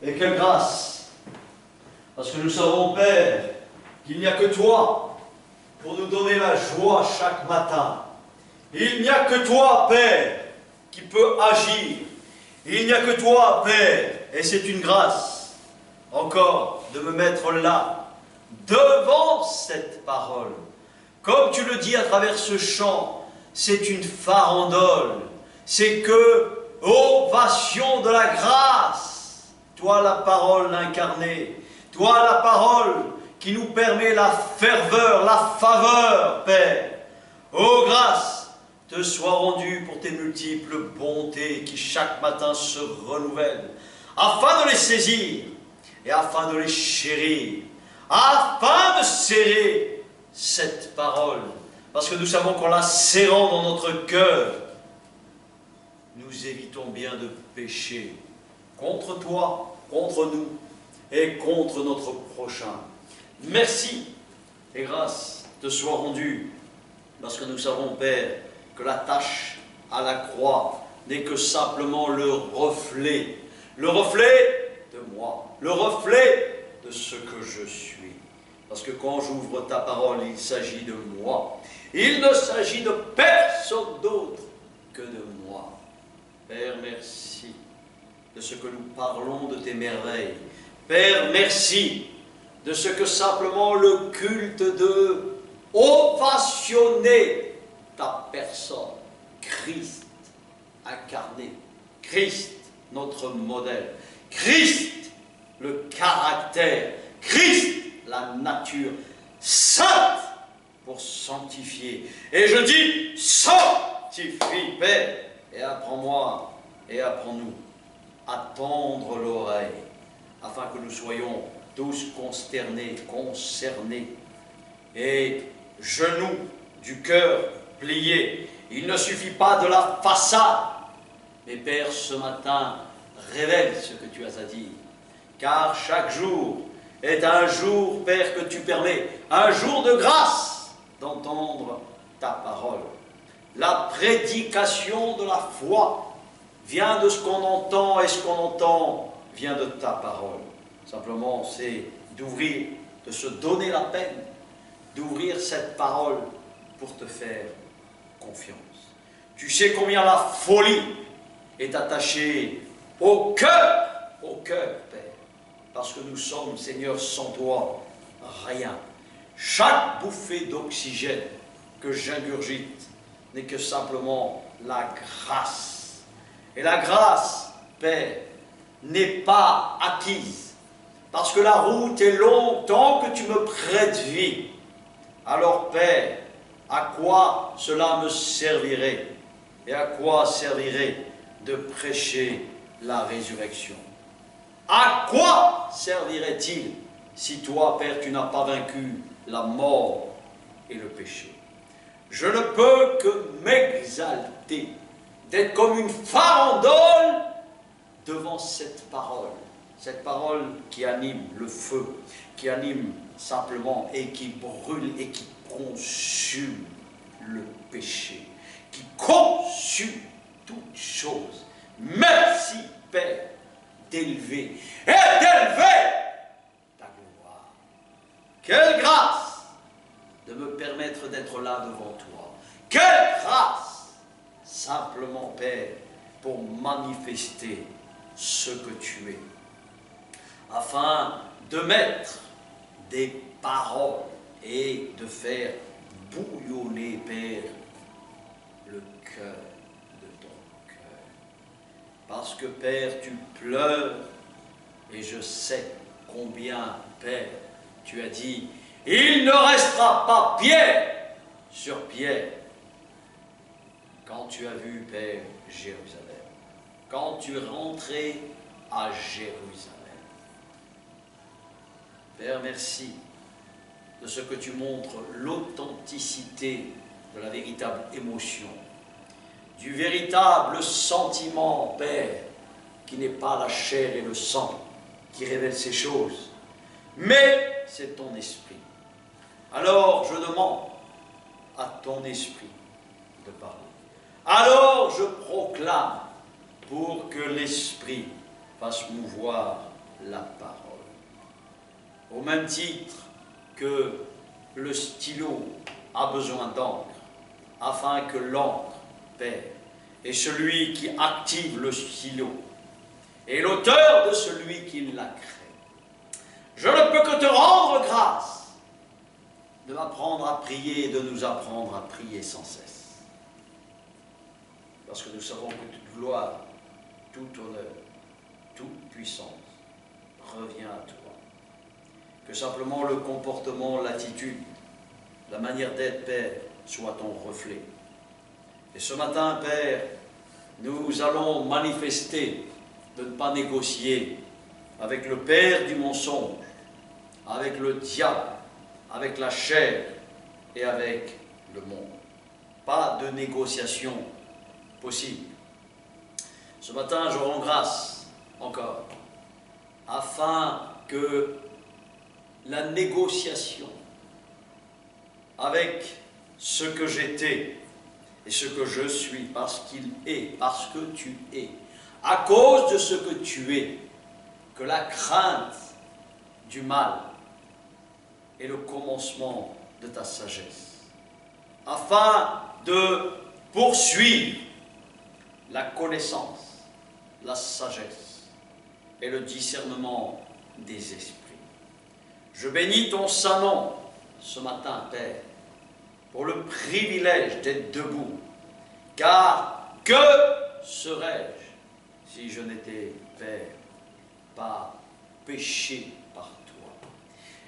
Et quelle grâce! Parce que nous savons, Père, qu'il n'y a que toi pour nous donner la joie chaque matin. Il n'y a que toi, Père, qui peut agir. Il n'y a que toi, Père, et c'est une grâce, encore, de me mettre là, devant cette parole, comme tu le dis à travers ce chant, c'est une farandole. C'est que, ô passion de la grâce, toi la parole incarnée, toi la parole qui nous permet la ferveur, la faveur, Père. Ô grâce, te soit rendue pour tes multiples bontés qui chaque matin se renouvellent, afin de les saisir et afin de les chérir, afin de serrer cette parole. Parce que nous savons qu'en la serrant dans notre cœur, nous évitons bien de pécher contre toi, contre nous et contre notre prochain. Merci et grâce te soient rendues, parce que nous savons, Père, que la tâche à la croix n'est que simplement le reflet de moi, le reflet de ce que je suis. Parce que quand j'ouvre ta parole, il s'agit de moi. Il ne s'agit de personne d'autre que de moi. Père, merci de ce que nous parlons de tes merveilles. Père, merci de ce que simplement le culte de ovationner ta personne, Christ incarné, Christ notre modèle, Christ le caractère, Christ la nature sainte pour sanctifier. Et je dis, sanctifie, Père, et apprends-moi et apprends-nous à tendre l'oreille, afin que nous soyons tous consternés, concernés, et genoux du cœur pliés. Il ne suffit pas de la façade, mais Père, ce matin, révèle ce que tu as à dire, car chaque jour est un jour, Père, que tu permets, un jour de grâce d'entendre ta parole. La prédication de la foi vient de ce qu'on entend, et ce qu'on entend vient de ta parole. Simplement, c'est d'ouvrir, de se donner la peine, d'ouvrir cette parole pour te faire confiance. Tu sais combien la folie est attachée au cœur, Père. Parce que nous sommes, Seigneur, sans toi, rien. Chaque bouffée d'oxygène que j'ingurgite n'est que simplement la grâce. Et la grâce, Père, n'est pas acquise. Parce que la route est longue tant que tu me prêtes vie. Alors, Père, à quoi cela me servirait? Et à quoi servirait de prêcher la résurrection? À quoi servirait-il si toi, Père, tu n'as pas vaincu la mort et le péché? Je ne peux que m'exalter, d'être comme une farandole devant cette parole qui anime le feu, qui anime simplement et qui brûle et qui consume le péché, qui consume toutes choses. Merci, Père, d'élever et d'élever ta gloire. Quelle grâce de me permettre d'être là devant toi. Quelle grâce, simplement, Père, pour manifester ce que tu es, afin de mettre des paroles et de faire bouillonner, Père, le cœur de ton cœur. Parce que, Père, tu pleures, et je sais combien, Père, tu as dit, il ne restera pas pierre sur pierre. Quand tu as vu, Père, Jérusalem, quand tu es rentré à Jérusalem. Père, merci de ce que tu montres l'authenticité de la véritable émotion, du véritable sentiment, Père, qui n'est pas la chair et le sang qui révèlent ces choses, mais c'est ton esprit. Alors je demande à ton esprit de parler. Alors je proclame pour que l'esprit fasse mouvoir la parole. Au même titre que le stylo a besoin d'encre, afin que l'encre, Père, est celui qui active le stylo, et l'auteur de celui qui l'a créé. Je ne peux que te rendre grâce de m'apprendre à à prier et de nous apprendre à prier sans cesse. Parce que nous savons que toute gloire, tout honneur, toute puissance revient à toi. Que simplement le comportement, l'attitude, la manière d'être, Père, soit ton reflet. Et ce matin, Père, nous allons manifester de ne pas négocier avec le père du mensonge, avec le diable, avec la chair et avec le monde. Pas de négociation possible. Ce matin, je rends grâce encore, afin que la négociation avec ce que j'étais et ce que je suis, parce qu'il est, parce que tu es, à cause de ce que tu es, que la crainte du mal est le commencement de ta sagesse, afin de poursuivre la connaissance, la sagesse et le discernement des esprits. Je bénis ton saint nom ce matin, Père, pour le privilège d'être debout, car que serais-je si je n'étais, Père, pas péché par toi?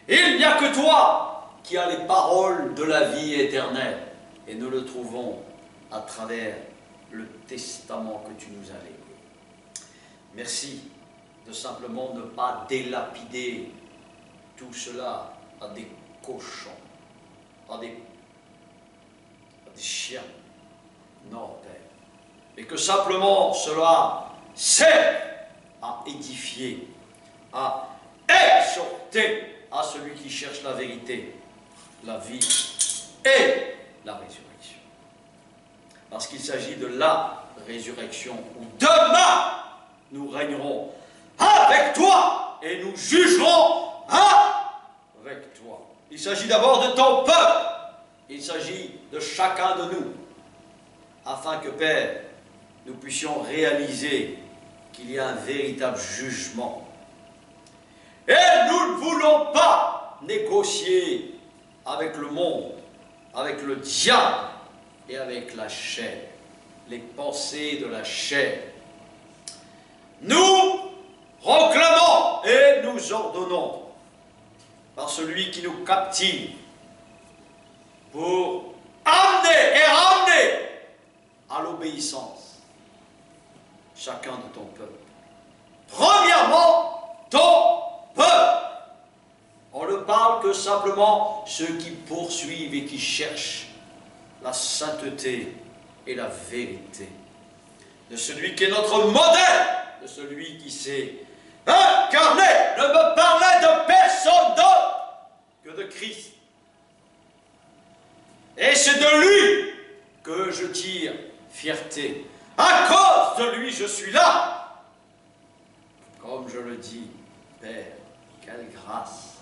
Il n'y a que toi qui as les paroles de la vie éternelle, et nous le trouvons à travers le testament que tu nous as légué. Merci de simplement ne pas délapider tout cela à des cochons, à des chiens. Non, Père. Mais que simplement cela sert à édifier, à exhorter à celui qui cherche la vérité, la vie et la résurrection. Parce qu'il s'agit de la résurrection où demain nous régnerons avec toi et nous jugerons avec toi. Il s'agit d'abord de ton peuple. Il s'agit de chacun de nous, afin que, Père, nous puissions réaliser qu'il y a un véritable jugement. Et nous ne voulons pas négocier avec le monde, avec le diable et avec la chair, les pensées de la chair. Nous proclamons et nous ordonnons par celui qui nous captive pour amener et ramener à l'obéissance chacun de ton peuple. Premièrement, ton peuple. On ne parle que simplement ceux qui poursuivent et qui cherchent la sainteté et la vérité. De celui qui est notre modèle, de celui qui s'est incarné. Ne me parlez de personne d'autre que de Christ. Et c'est de lui que je tire fierté. À cause de lui, je suis là. Comme je le dis, Père, quelle grâce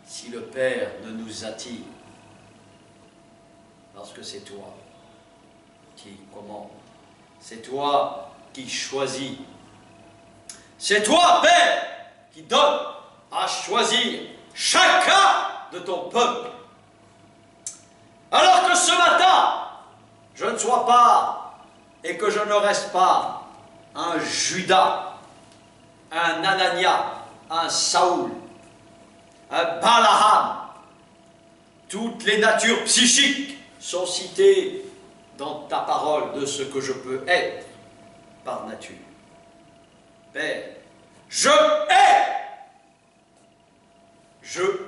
si le Père ne nous attire. Parce que c'est toi qui commande. C'est toi qui choisis. C'est toi, Père, qui donne à choisir chacun de ton peuple. Alors que ce matin, je ne sois pas et que je ne reste pas un Judas, un Anania, un Saoul, un Balaam. Toutes les natures psychiques sont citées dans ta parole de ce que je peux être par nature. Père, je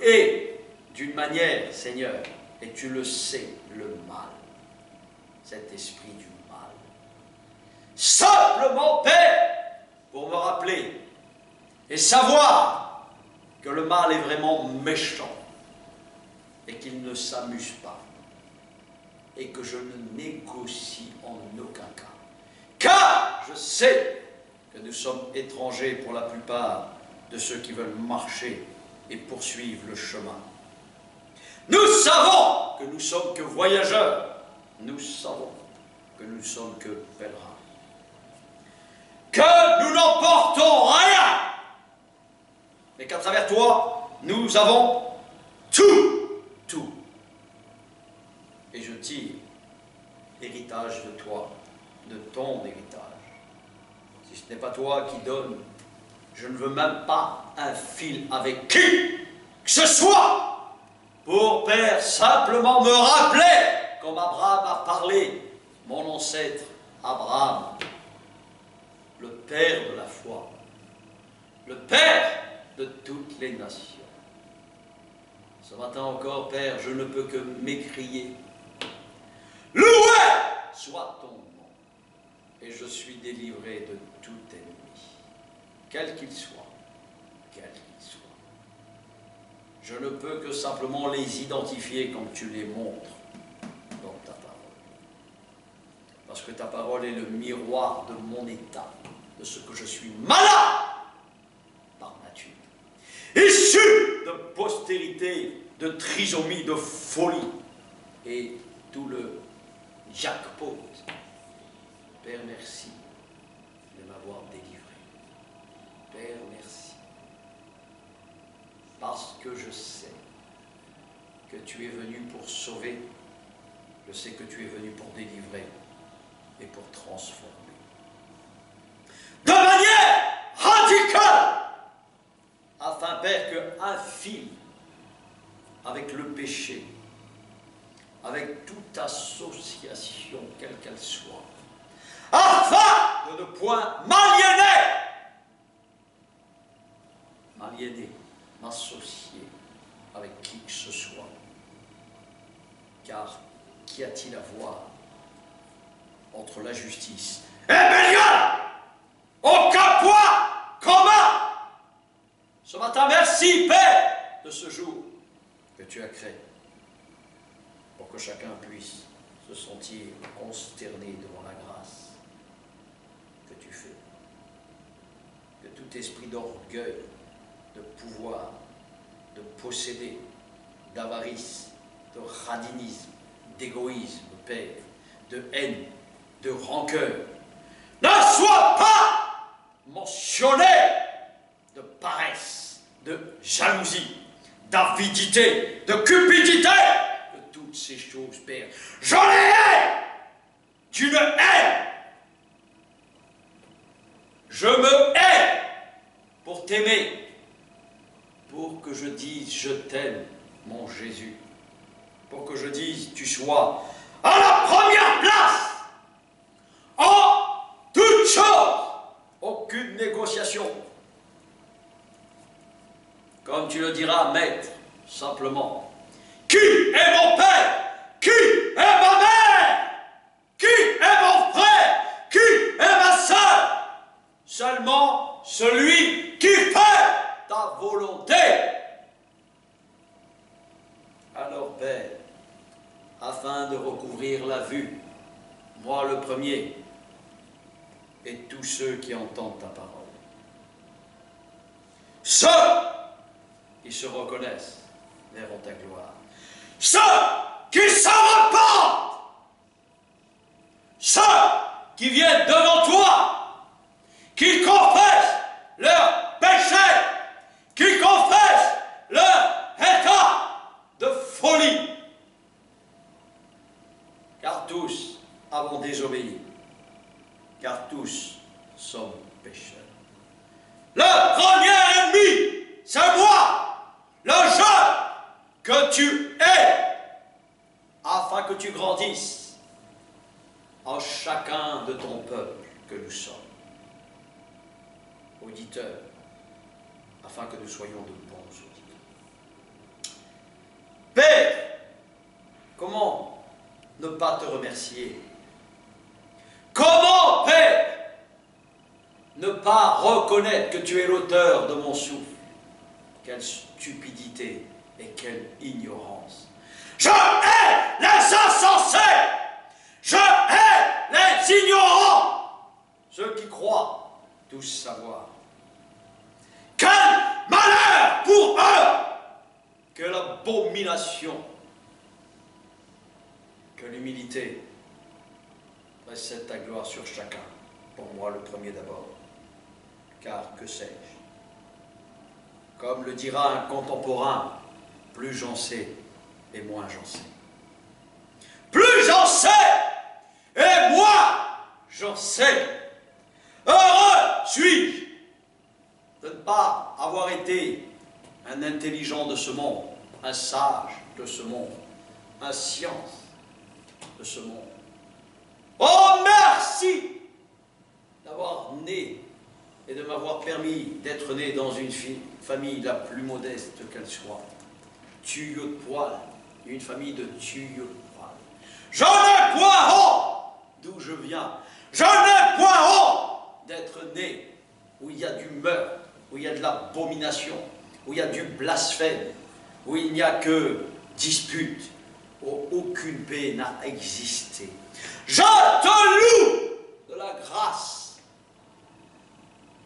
hais d'une manière, Seigneur, et tu le sais, le mal, cet esprit du mal. Simplement, Père, pour me rappeler et savoir que le mal est vraiment méchant et qu'il ne s'amuse pas et que je ne négocie en aucun cas. Car je sais que nous sommes étrangers pour la plupart de ceux qui veulent marcher et poursuivre le chemin. Nous savons que nous sommes que voyageurs. Nous savons que nous sommes que pèlerins. Que nous n'emportons rien. Mais qu'à travers toi, nous avons tout. Tout. héritage de toi, de ton héritage. Si ce n'est pas toi qui donnes, je ne veux même pas un fil avec qui que ce soit pour, Père, simplement me rappeler, comme Abraham a parlé, mon ancêtre Abraham, le Père de la foi, le Père de toutes les nations. Ce matin encore, Père, je ne peux que m'écrier. Loué soit ton nom, et je suis délivré de tout ennemi, quel qu'il soit, quel qu'il soit. Je ne peux que simplement les identifier comme tu les montres dans ta parole. Parce que ta parole est le miroir de mon état, de ce que je suis malade par nature. Issu de postérité, de trisomie, de folie, et tout le jackpot. Père, merci de m'avoir délivré. Père, merci. Parce que je sais que tu es venu pour sauver, je sais que tu es venu pour délivrer et pour transformer. De manière radicale, afin, Père, qu'un fil avec le péché, avec toute association, quelle qu'elle soit, afin de ne point m'aliéner, m'associer avec qui que ce soit. Car qu'y a-t-il à voir entre la justice et Bélial? Aucun point commun. Ce matin, merci, Père, de ce jour que tu as créé, pour que chacun puisse se sentir consterné devant la grâce que tu fais. Que tout esprit d'orgueil, de pouvoir, de posséder, d'avarice, de radinisme, d'égoïsme, Père, de haine, de rancœur, ne soit pas mentionné, de paresse, de jalousie, d'avidité, de cupidité, de toutes ces choses, Père. Je les hais d'une haine. Je me hais pour t'aimer, pour que je dise je t'aime, mon Jésus, pour que je dise tu sois à la première place en toutes choses, aucune négociation. Comme tu le diras, maître, simplement. Qui est mon père? Qui est ma mère? Qui est mon frère? Qui est ma sœur? Seulement celui qui fait ta volonté. Alors, Père, afin de recouvrir la vue, moi le premier, et tous ceux qui entendent ta parole, ceux qui se reconnaissent verront ta gloire. Ceux qui se repentent, ceux qui viennent devant toi, qui confessent leur péché, qui confessent leur état de folie, car tous avons désobéi, car tous sommes pécheurs. Le premier ennemi, c'est moi, le jeune que tu es, afin que tu grandisses en chacun de ton peuple que nous sommes. Auditeurs, afin que nous soyons de bons auditeurs. Père, comment ne pas te remercier? Comment, Père, ne pas reconnaître que tu es l'auteur de mon souffle? Quelle stupidité et quelle ignorance! Je hais les insensés! Je hais les ignorants! Ceux qui croient tous savoir. Quel malheur pour eux! Quelle abomination! Que l'humilité précède ta gloire sur chacun, pour moi le premier d'abord. Car que sais-je? Comme le dira un contemporain, plus j'en sais et moins j'en sais. Plus j'en sais et j'en sais. Heureux suis-je de ne pas avoir été un intelligent de ce monde, un sage de ce monde, un science de ce monde. Oh, merci d'avoir né et de m'avoir permis d'être né dans une famille la plus modeste qu'elle soit. Tuyaux de poil, une famille de tuyaux de poil. Je n'ai point honte d'où je viens. Je n'ai point honte d'être né où il y a du meurtre, où il y a de l'abomination, où il y a du blasphème, où il n'y a que dispute, où aucune paix n'a existé. Je te loue de la grâce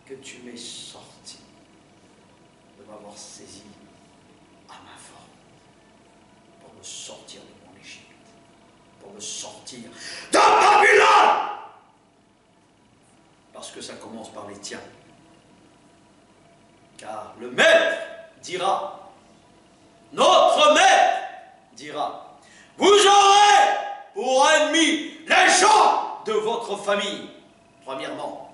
que tu m'es sorti, de m'avoir saisi à ma forme, pour me sortir de mon Égypte, pour me sortir de Babylone, parce que ça commence par les tiens. Car le maître dira, notre maître dira, vous aurez pour ennemis les gens de votre famille. Premièrement,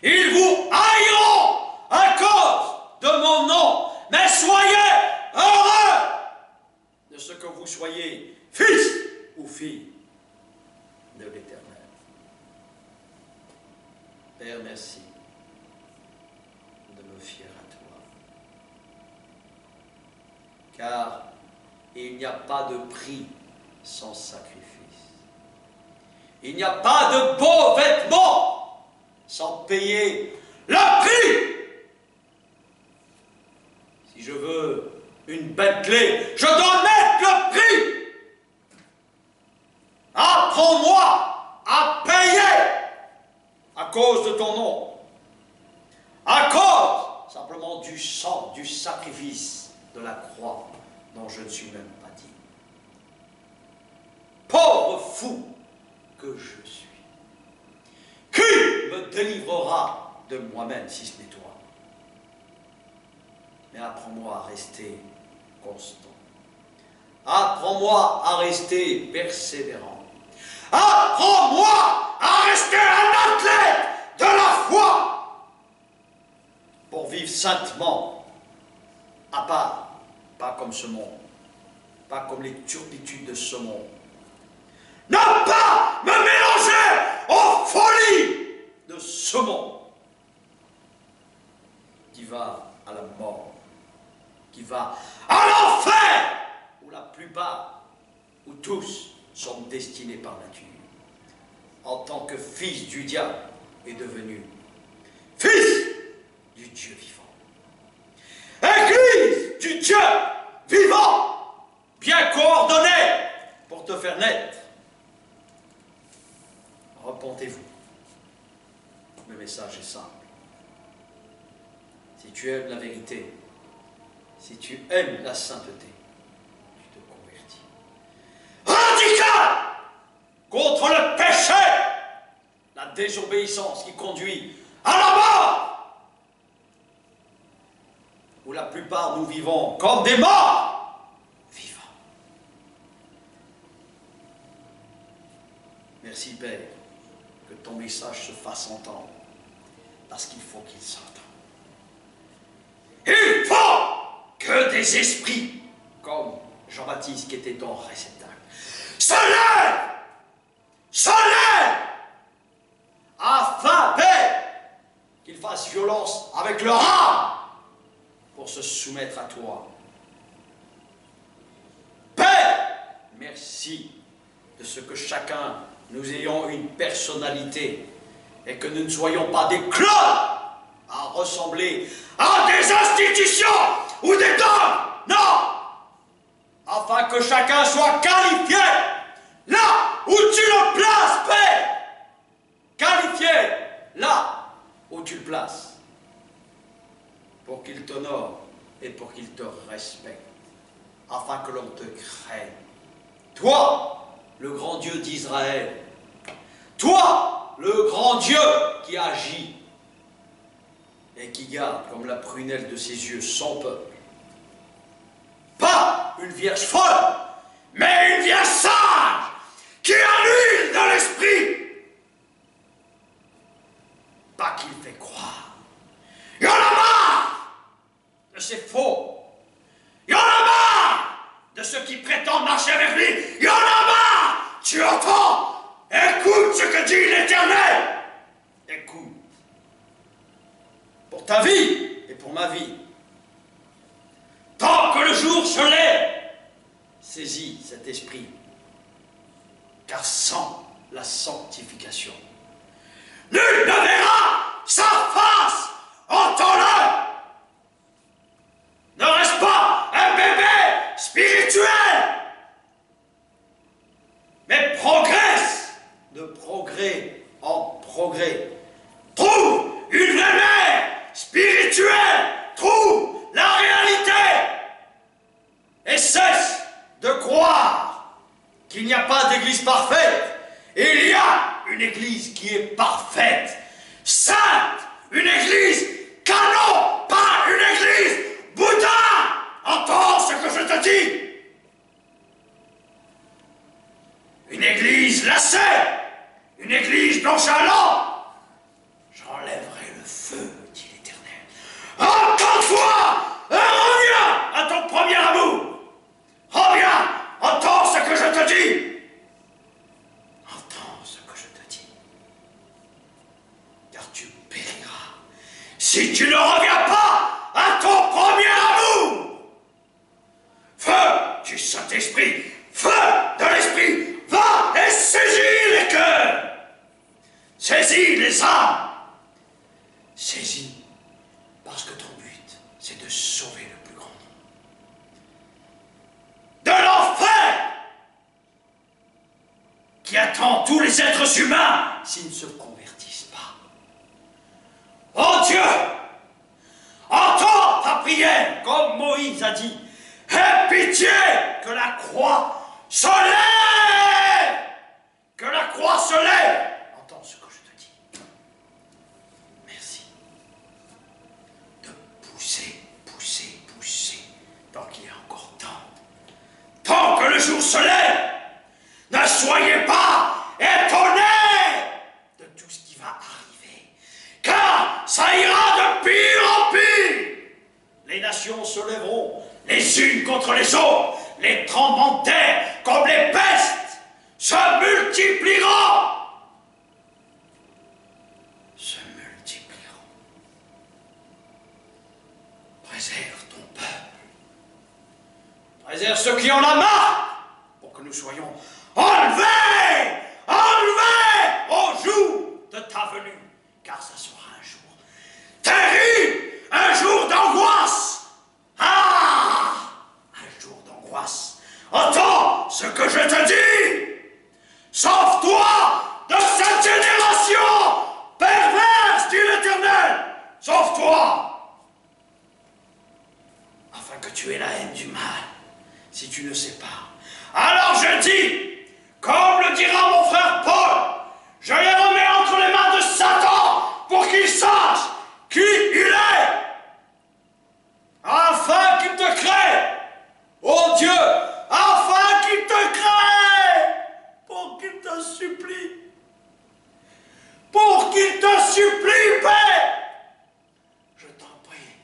ils vous haïront à cause de mon nom, mais soyez heureux de ce que vous soyez fils ou fille de l'Éternel. Père, merci de me fier à toi, car il n'y a pas de prix sans sacrifice. Il n'y a pas de beaux vêtements sans payer le prix. Si je veux une Bentley, je dois mettre le prix. Apprends-moi à payer à cause de ton nom, à cause simplement du sang, du sacrifice de la croix dont je ne suis même pas digne. Pauvre fou que je suis, qui me délivrera de moi-même si ce n'est toi? Mais apprends-moi à rester constant. Apprends-moi à rester persévérant. Apprends-moi à rester un athlète de la foi pour vivre saintement, à part, pas comme ce monde, pas comme les turpitudes de ce monde. Ne pas me mélanger aux folies de ce monde qui va à la mort, qui va à l'enfer, où la plupart, où tous, sont destinés par nature, en tant que fils du diable, est devenu fils du Dieu vivant. Église du Dieu vivant, bien coordonnée pour te faire naître. Repentez-vous. Le message est simple. Si tu aimes la vérité, si tu aimes la sainteté, tu te convertis. Radical contre le péché, la désobéissance qui conduit à la mort, où la plupart nous vivons comme des morts vivants. Merci Père, que ton message se fasse entendre, parce qu'il faut qu'il s'entende. Il faut que des esprits, comme Jean-Baptiste qui était ton réceptacle, se lèvent, afin, Père, qu'ils fassent violence avec leur âme pour se soumettre à toi. Père, merci de ce que chacun, nous ayons une personnalité et que nous ne soyons pas des clones à ressembler à des institutions ou des dogmes. Non! Afin que chacun soit qualifié là où tu le places, Père. Qualifié là où tu le places. Pour qu'il t'honore et pour qu'il te respecte. Afin que l'on te craigne. Toi, le grand Dieu d'Israël. Toi, le grand Dieu qui agit et qui garde comme la prunelle de ses yeux son peuple. Pas une vierge folle, mais une vierge sage qui a l'huile de l'esprit de ceux qui prétendent marcher avec lui. Il y en a marre! Tu entends? Écoute ce que dit l'Éternel. Écoute. Pour ta vie et pour ma vie. Tant que le jour se lève, saisis cet esprit. Car sans la sanctification, nul ne verra sa face. Entends-le. Ne reste pas un bébé spirituel, mais progresse de progrès en progrès. Trouve une vraie mère spirituelle, trouve la réalité et cesse de croire qu'il n'y a pas d'église parfaite. Il y a une église qui est parfaite, sainte, une église canon, pas une église Bouddha. Entends ce que je te dis. Une église lacée, une église nonchalante. J'enlèverai le feu, dit l'Éternel. Encore une fois, reviens à ton premier amour. Reviens, entends ce que je te dis. Entends ce que je te dis. Car tu périras si tu ne reviens pas à ton premier amour. Feu du Saint-Esprit, feu de l'Esprit, va et saisis les cœurs. Saisis les âmes. Saisis, parce que ton but, c'est de sauver le plus grand nombre. De l'enfer qui attend tous les êtres humains s'ils ne se convertissent pas. Oh Dieu, entends ta prière, comme Moïse a dit. Aie pitié que la croix se lève. Que la croix se lève. Entends ce que je te dis. Merci de pousser, pousser, pousser, tant qu'il y a encore temps. Tant que le jour se lève, ne soyez pas étonnés de tout ce qui va arriver, car ça ira de pire en pire. Les nations se lèveront les unes contre les autres, les tremblements de terre comme les pestes se multiplieront. Se multiplieront. Préserve ton peuple. Préserve ceux qui en ont marre, pour que nous soyons enlevés, enlevés au jour de ta venue, car ça sera un jour terrible, un jour d'angoisse. Ah! Un jour d'angoisse. Entends ce que je te dis. Sauve-toi de cette génération perverse, dit l'Éternel. Sauve-toi. Afin que tu aies la haine du mal, si tu ne sais pas. Alors je dis, comme le dira mon frère Paul, je les remets entre les mains de Satan pour qu'il sache qui il est. Afin qu'il te crée, oh Dieu, afin qu'il te crée, pour qu'il te supplie, Père, je t'en prie,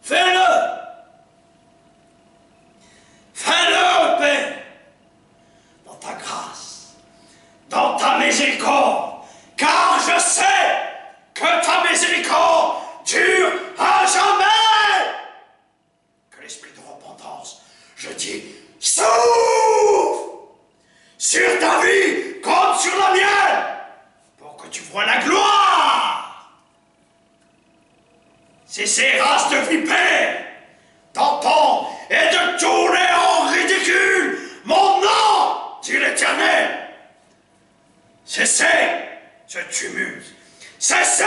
fais-le, Père, dans ta grâce, dans ta miséricorde, car je sais que ta miséricorde dure à jamais. L'esprit de repentance, je dis, souffle sur ta vie comme sur la mienne, pour que tu vois la gloire. C'est ces races de vipères d'entendre et de tourner en ridicule mon nom, dit l'Éternel. Cessez ce tumulte, cessez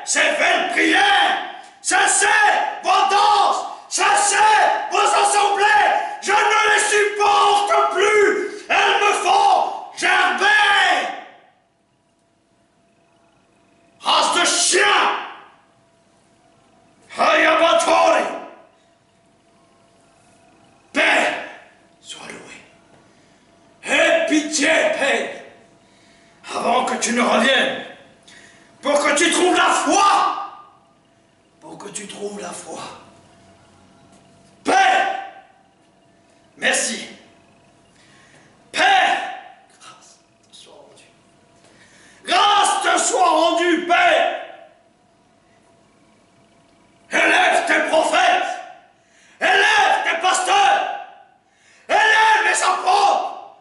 ces vaines prières, cessez vos danses, cessez vos assemblées, je ne les supporte plus, elles me font gerber. Race de chien, Hayabatori, Père, sois loué. Aie pitié, Père, avant que tu ne reviennes, pour que tu trouves la foi, pour que tu trouves la foi. Père, Merci. Père, grâce te soit rendue. Grâce te soit rendue, Père. Élève tes prophètes. Élève tes pasteurs. Élève les apôtres.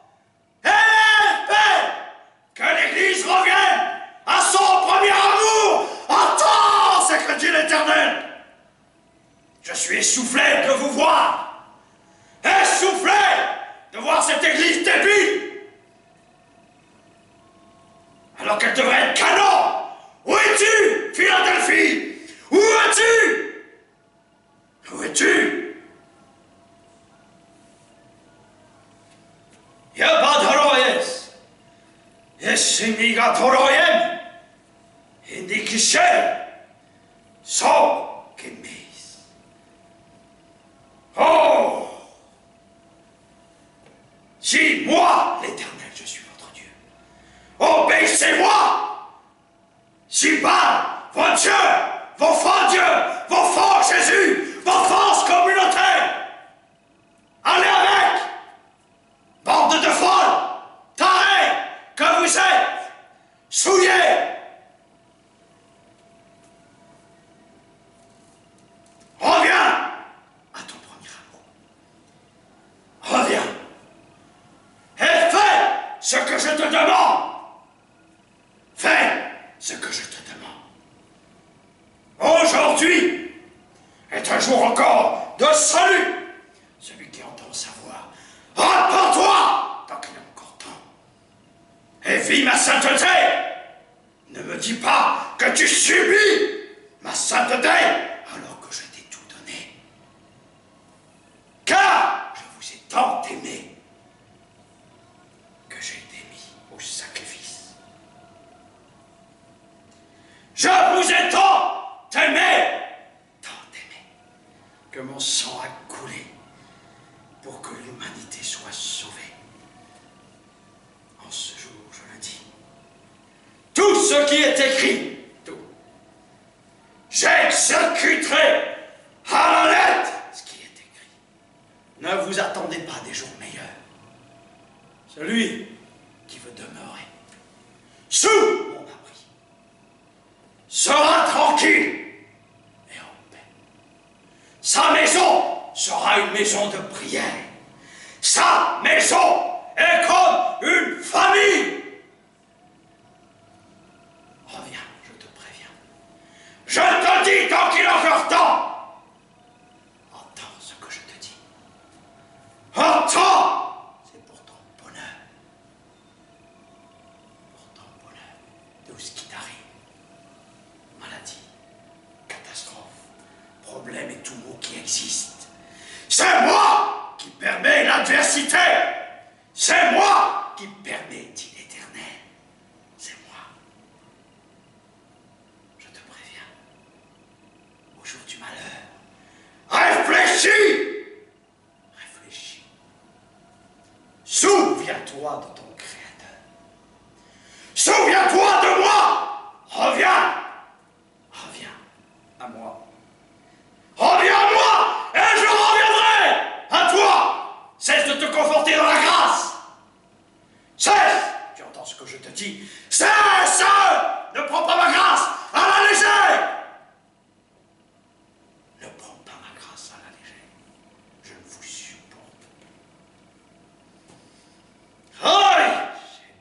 Élève, Père, que l'Église revienne à son premier amour. Attends, s'écrie l'Éternel. Je suis essoufflé de vous voir. Essoufflé de voir cette église débile, alors qu'elle devrait être canon. Où es-tu, Philadelphie? Où es-tu? Où es-tu? Yabadhoroyes, Yesimigatoroyem, Indikishe, So Kemis. Oh! Si moi, l'Éternel, je suis votre Dieu, obéissez-moi! Si bas, vos dieux, vos faux dieux, vos faux Jésus, vos fausses communautés, allez avec! Bande de folles, tarés, que vous êtes, souillés! Reviens à ton premier amour. Reviens. Et fais ce que je te demande. Fais ce que je te demande. Aujourd'hui est un jour encore de salut. Celui qui entend sa voix, repens-toi tant qu'il est encore temps. Et vis ma sainteté. Ne me dis pas que tu subis ma sainteté alors que je t'ai tout donné. Car je vous ai tant aimé que j'ai été mis au sacrifice. Je vous ai tant aimé, que mon sang a coulé pour que l'humanité soit sauvée. En ce jour, je le dis, tout ce qui est écrit, tout, j'exécuterai à la lettre ce qui est écrit. Ne vous attendez pas des jours meilleurs. Celui qui veut demeurer sous mon abri sera tranquille et en paix. Sa maison sera une maison de prière. Sa maison est comme une famille. Reviens, je te préviens. Je te dis tant qu'il est encore temps. Entends ce que je te dis. Entends. C'est pour ton bonheur. Pour ton bonheur. Tout ce qui t'arrive. Maladie, catastrophe, problème et tout mot qui existe. C'est moi qui permets l'adversité. C'est moi qui permets, dit l'Éternel. C'est moi. Je te préviens. Au jour du malheur, réfléchis. Réfléchis. Souviens-toi de ton Créateur. Souviens-toi de moi. Reviens. Reviens à moi. Reviens à moi et je reviendrai à toi. Cesse de te conforter dans la grâce. Cesse. Tu entends ce que je te dis. Cesse. Ne prends pas ma grâce à la légère. Ne prends pas ma grâce à la légère. Je ne vous supporte pas. Aïe,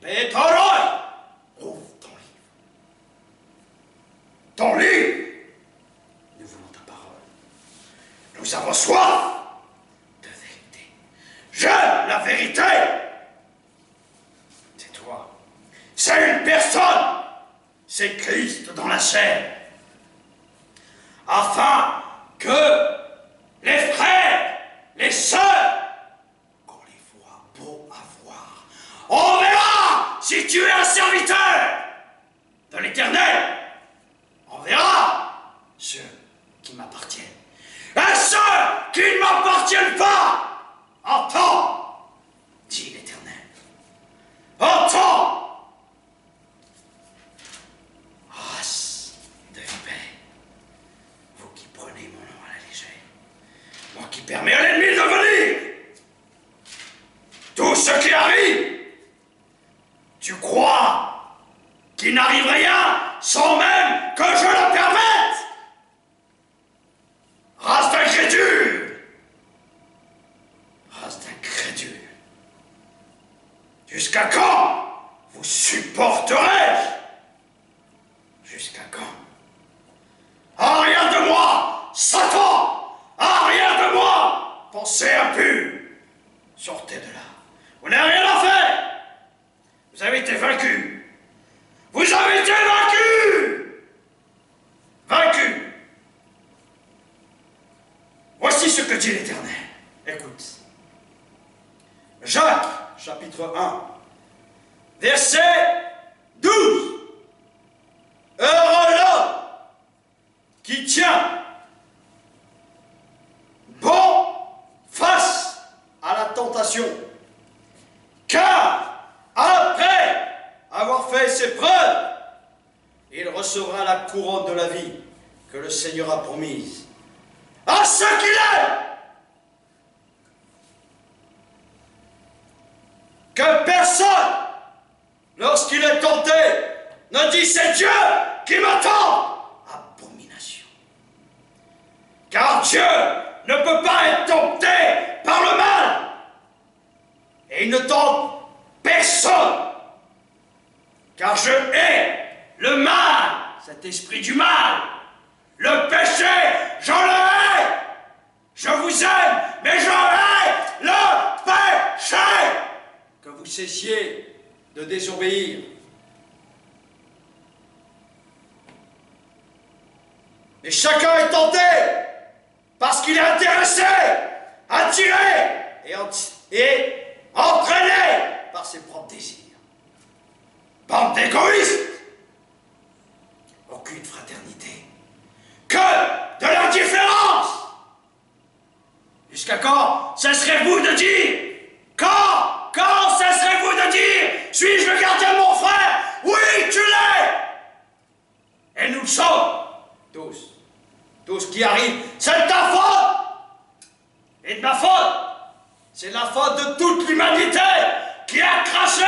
c'est bête, aïe. Ouvre ton livre. Ton livre. Nous voulons ta parole. Nous avons soif de vérité. J'aime la vérité. C'est toi. C'est une personne. C'est Christ dans la chair. Afin que les frères, les sœurs, qu'on les voit beaux à voir, on verra si tu es un serviteur de l'Éternel. On verra ceux qui m'appartiennent et ceux qui ne m'appartiennent pas. Entends, dit l'Éternel. Entends. Race de vipères, vous qui prenez mon nom à la légère, moi qui permets à l'ennemi de venir. arrive. Tu crois qu'il n'arrive rien sans même que je le permette? Race d'incrédule! Race d'incrédule! Jusqu'à quand vous supporterai-je? Jusqu'à quand? Arrière de moi, Satan! Arrière de moi, pensée impure! Sortez de là. Vous n'avez rien à faire. Vous avez été vaincu. Vous avez été vaincu. Vaincu. Voici ce que dit l'Éternel. Écoute. Jacques, chapitre 1, verset 12. Heureux l'homme qui tient bon face à la tentation, car après avoir fait ses preuves, il recevra la couronne de la vie que le Seigneur a promise à ceux qui l'aiment. Que personne, lorsqu'il est tenté, ne dit c'est Dieu qui m'attend. Abomination. Car Dieu ne peut pas être tenté par le mal. Et il ne tente personne. Car je hais le mal, cet esprit du mal. Le péché, je le hais. Je vous aime, mais je hais le péché. Que vous cessiez de désobéir. Mais chacun est tenté parce qu'il est intéressé, attiré et entraîné par ses propres désirs. Bande d'égoïstes! Aucune fraternité. Que de l'indifférence! Jusqu'à quand cesserez-vous de dire? Quand cesserez-vous de dire? Suis-je le gardien de mon frère? Oui, tu l'es! Et nous le sommes, tous. Tout ce qui arrive, c'est de ta faute! Et de ma faute! C'est la faute de toute l'humanité qui a craché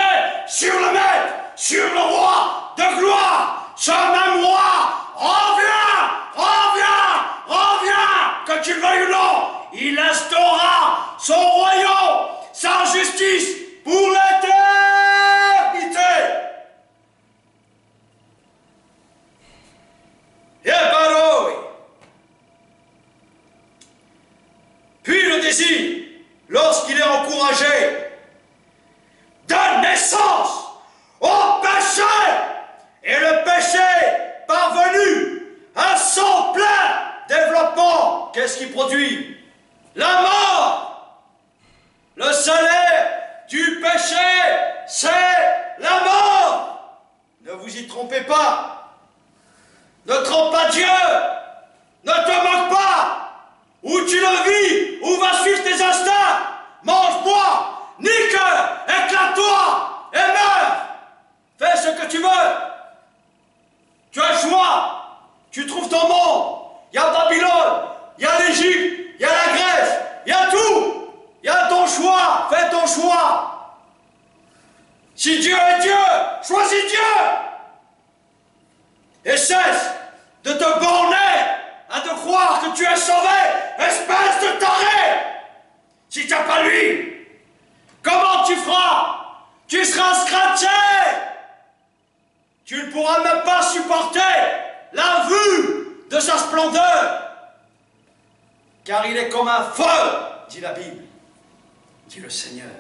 sur le maître, sur le roi de gloire! Ce même roi, reviens, que tu le veuilles ou non, il instaura son royaume, sa justice pour l'éternité. Et parole. Puis le désir, lorsqu'il est encouragé, donne naissance au péché. Et le péché parvenu à son plein développement, qu'est-ce qu'il produit? La mort! Le salaire du péché, c'est la mort! Ne vous y trompez pas! Ne trompe pas Dieu! Ne te moque pas! Où tu le vis, où va suivre tes instincts? Mange-bois, nique, éclate-toi et meurs! Fais ce que tu veux! Tu as le choix, tu trouves ton monde, il y a Babylone, il y a l'Égypte, il y a la Grèce, il y a tout, il y a ton choix, fais ton choix. Si Dieu est Dieu, choisis Dieu. Et cesse de te borner à te croire que tu es sauvé, espèce de taré. Si tu n'as pas lui, comment tu feras? Tu seras scratché. Tu ne pourras même pas supporter la vue de sa splendeur. Car il est comme un feu, dit la Bible, dit le Seigneur.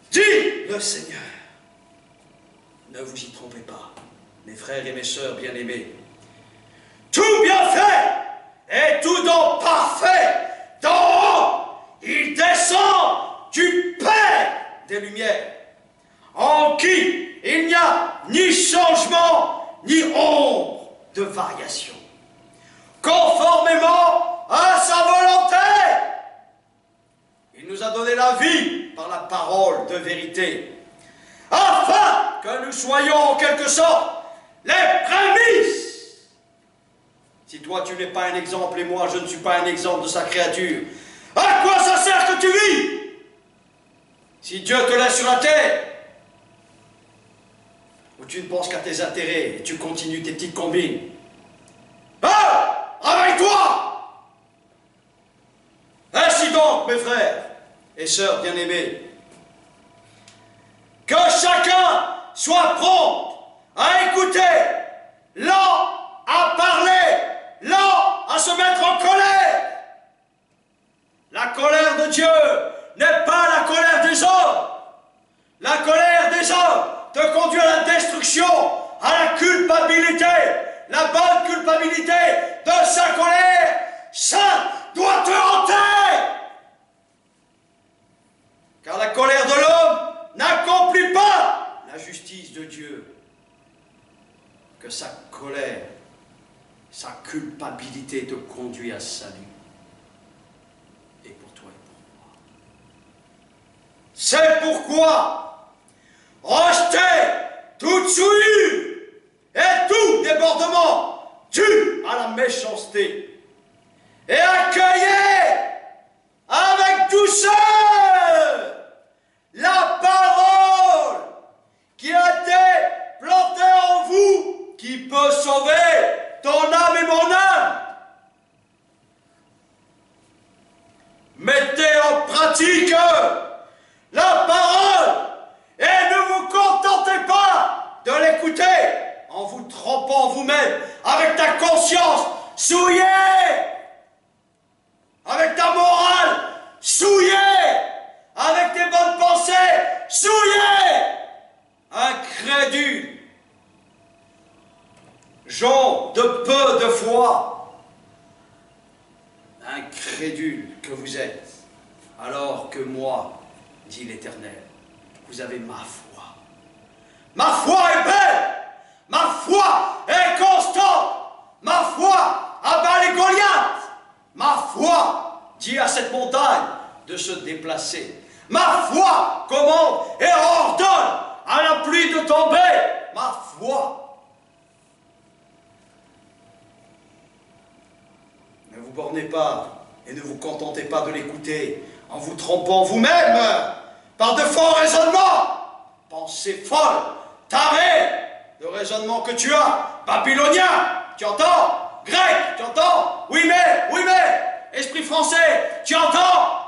Dit le Seigneur. Ne vous y trompez pas, mes frères et mes sœurs bien-aimés. Tout bien fait et tout don parfait d'en haut, il descend du Père des Lumières, en qui il n'y a ni changement, ni ombre de variation. Conformément à sa volonté, il nous a donné la vie par la parole de vérité, afin que nous soyons en quelque sorte les prémices. Si toi tu n'es pas un exemple et moi je ne suis pas un exemple de sa créature, à quoi ça sert que tu vis? Si Dieu te laisse sur la terre, où tu ne penses qu'à tes intérêts et tu continues tes petites combines, réveille-toi! Ainsi donc, mes frères et sœurs bien-aimés, que chacun soit prompt à écouter, lent à parler, lent à se mettre en colère. La colère de Dieu n'est pas la colère des hommes. La colère des hommes te conduit à la destruction, à la culpabilité. La bonne culpabilité de sa colère, ça doit te hanter. Car la colère de l'homme n'accomplit pas la justice de Dieu. Que sa colère, sa culpabilité te conduit à salut. Et pour toi et pour moi. C'est pourquoi rejetez toute souillure et tout débordement dû à la méchanceté et accueillez avec douceur la parole qui a été plantée en vous, qui peut sauver ton âme et mon âme. Mettez en pratique la parole et ne vous contentez pas de l'écouter en vous trompant vous-même avec ta conscience souillée, avec ta morale souillée, avec tes bonnes pensées souillées, incrédule, gens de peu de foi, incrédule que vous êtes, alors que moi, dit l'Éternel, vous avez ma foi. Ma foi est belle, ma foi est constante, ma foi abat les Goliaths, ma foi dit à cette montagne de se déplacer, ma foi commande et ordonne à la pluie de tomber, ma foi. Ne vous bornez pas et ne vous contentez pas de l'écouter en vous trompant vous-même par de faux raisonnements, pensées folles, tarées de raisonnement que tu as, babylonien, tu entends, grec, tu entends, oui mais, esprit français, tu entends,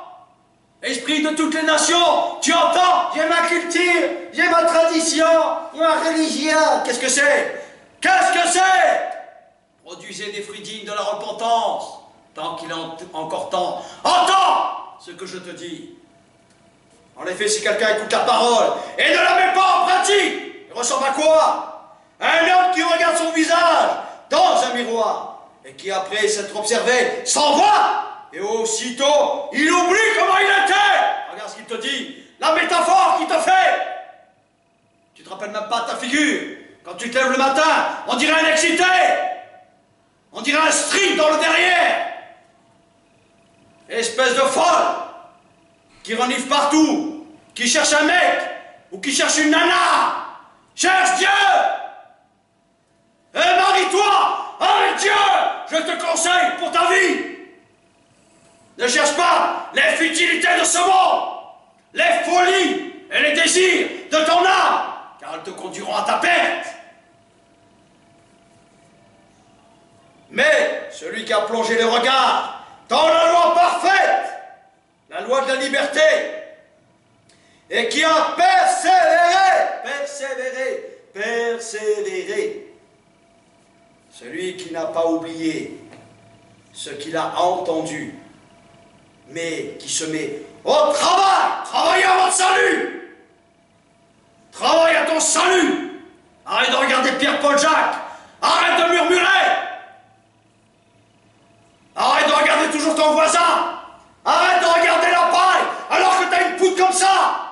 esprit de toutes les nations, tu entends, j'ai ma culture, j'ai ma tradition, ma religion, qu'est-ce que c'est? Qu'est-ce que c'est? Produisez des fruits dignes de la repentance, tant qu'il est encore temps. Entends ce que je te dis. En effet, si quelqu'un écoute la parole et ne la met pas en pratique, il ressemble à quoi? Un homme qui regarde son visage dans un miroir et qui, après s'être observé, s'en va et aussitôt, il oublie comment il était. Regarde ce qu'il te dit, la métaphore qu'il te fait. Tu te rappelles même pas de ta figure. Quand tu te lèves le matin, on dirait un excité. On dirait un strip dans le derrière. Espèce de folle qui renifle partout, qui cherche un mec ou qui cherche une nana. Cherche Dieu. Et marie-toi avec Dieu. Je te conseille pour ta vie. Ne cherche pas les futilités de ce monde, les folies et les désirs de ton âme, car elles te conduiront à ta perte. Mais celui qui a plongé les regards dans la loi parfaite, la loi de la liberté, et qui a persévéré, celui qui n'a pas oublié ce qu'il a entendu, mais qui se met au travail, travaille à votre salut, travaille à ton salut, arrête de regarder Pierre, Paul, Jacques, arrête de murmurer, arrête de regarder toujours ton voisin, arrête de regarder la paille alors que t'as une poutre comme ça.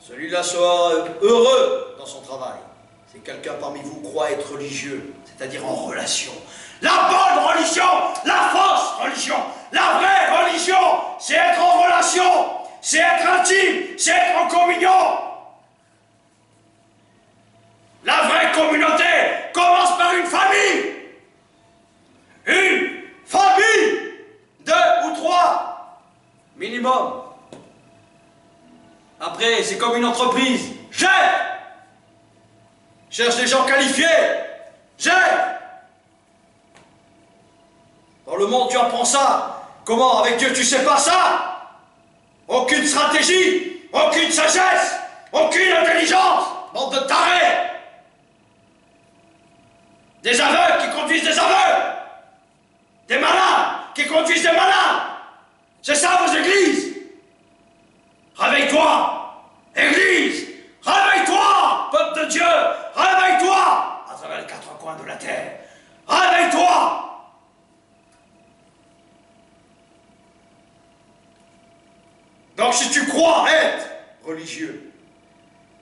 Celui-là sera heureux dans son travail. Si quelqu'un parmi vous croit être religieux, c'est-à-dire en relation, la bonne religion, la fausse religion, la vraie religion, c'est être en relation, c'est être intime, c'est être en communion. La vraie communauté commence par une famille. Une famille, 2 ou 3 minimum. Après, c'est comme une entreprise. Cherche des gens qualifiés. Dans le monde, tu apprends ça. Comment? Avec Dieu, tu sais pas ça? Aucune stratégie, aucune sagesse, aucune intelligence. Bande de tarés. Des aveugles qui conduisent des aveugles. Des malins qui conduisent des malins. C'est ça vos églises. Réveille-toi, Église. Réveille-toi, peuple de Dieu. Réveille-toi à travers les quatre coins de la terre. Réveille-toi. Donc si tu crois être religieux,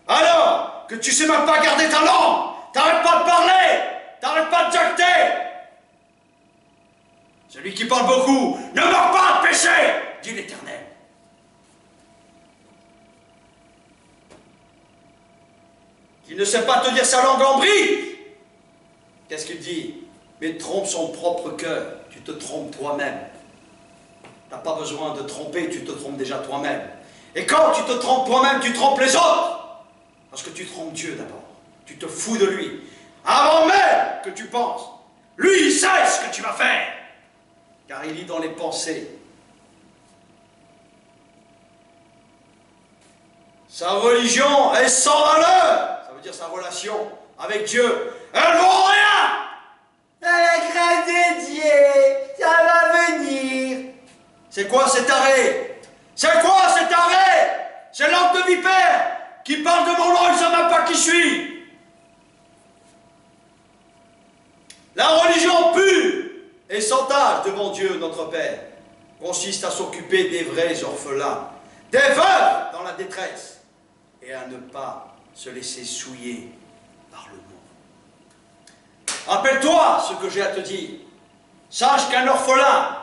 alors que tu sais même pas garder ta langue, t'arrêtes pas de parler, t'arrêtes pas de jacter. Celui qui parle beaucoup ne meurt pas de péché, dit l'Éternel. Qui ne sait pas te dire sa langue en bride. Qu'est-ce qu'il dit? Mais trompe son propre cœur, tu te trompes toi-même. Tu n'as pas besoin de tromper, tu te trompes déjà toi-même. Et quand tu te trompes toi-même, tu trompes les autres. Parce que tu trompes Dieu d'abord. Tu te fous de lui. Avant même que tu penses. Lui, il sait ce que tu vas faire. Car il lit dans les pensées. Sa religion est sans valeur. Ça veut dire sa relation avec Dieu. Elle vaut rien. À la grâce de Dieu, ça va venir. C'est quoi cet arrêt? C'est quoi cet arrêt? C'est l'angle de vipère qui parle de mon nom, il ne sait même pas qui je suis. La religion pure et sans tâche devant Dieu notre Père consiste à s'occuper des vrais orphelins, des veuves dans la détresse et à ne pas se laisser souiller par le monde. Rappelle-toi ce que j'ai à te dire. Sache qu'un orphelin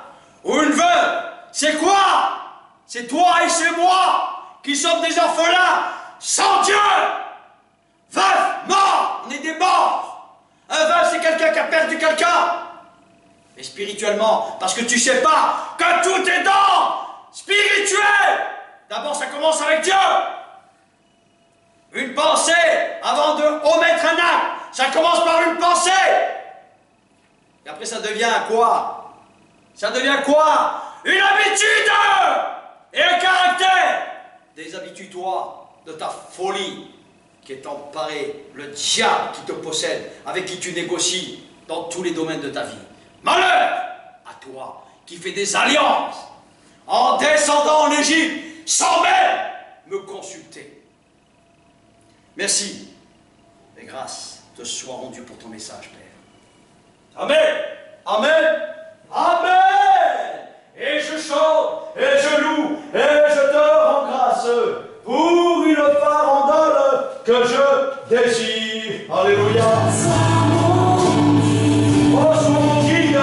ou une veuve, c'est quoi? C'est toi et c'est moi qui sommes des orphelins sans Dieu. Veuf, mort, on est des morts. Un veuf, c'est quelqu'un qui a perdu quelqu'un. Mais spirituellement, parce que tu sais pas que tout est dans spirituel. D'abord, ça commence avec Dieu. Une pensée avant de omettre un acte. Ça commence par une pensée. Et après, ça devient quoi? Ça devient quoi? Une habitude et un caractère. Déshabitue-toi de ta folie qui est emparée, le diable qui te possède, avec qui tu négocies dans tous les domaines de ta vie. Malheur à toi qui fais des alliances en descendant en Égypte sans même me consulter. Merci et grâce te soient rendues pour ton message, Père. Amen. Amen. Amen. Et je chante, et je loue, et je te rends grâce pour une farandole que je désire. Alléluia. Oh, sois mon guide.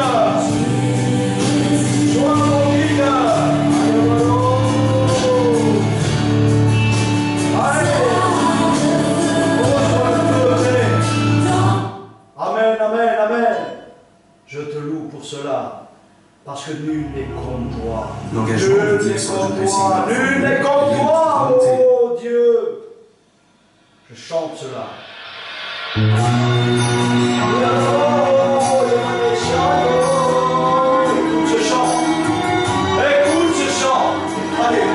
Sois mon guide. Allez. Oh, sois le Amen, amen, amen. Je te loue pour cela. Parce que nul n'est comme toi. L'engagement de Dieu sur le dressing. Nul n'est comme toi, oh Dieu. Je chante cela. Écoute ce chant. Écoute ce chant. Allez.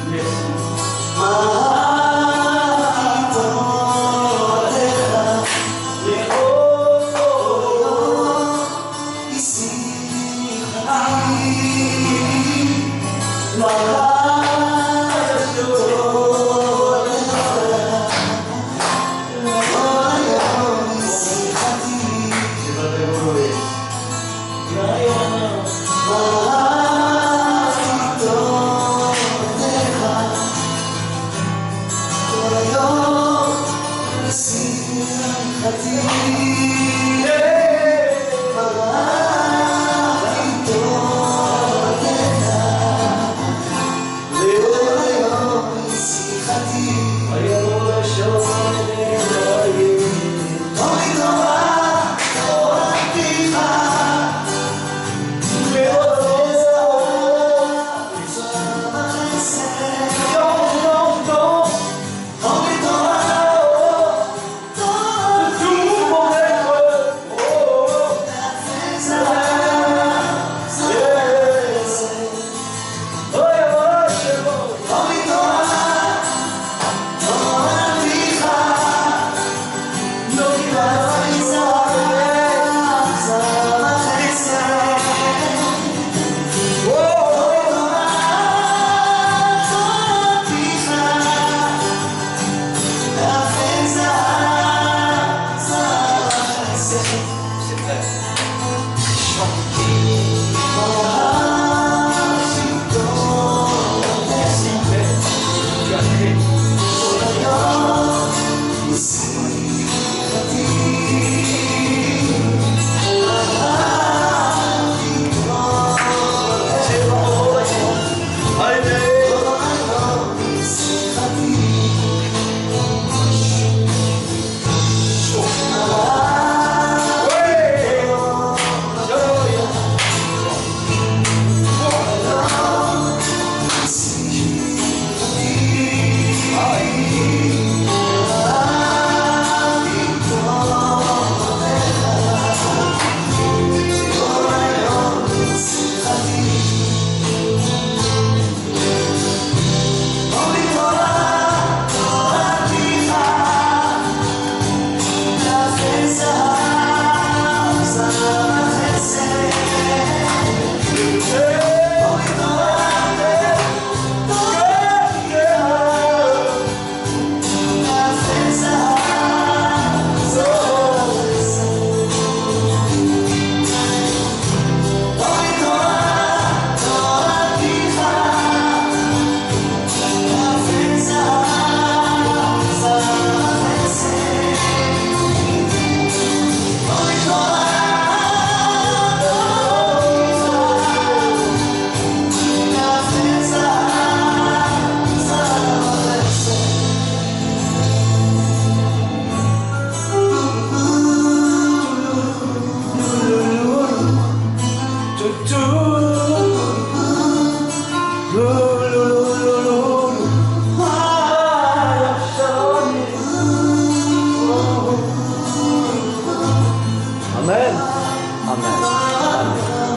Amen. Amen. Amen.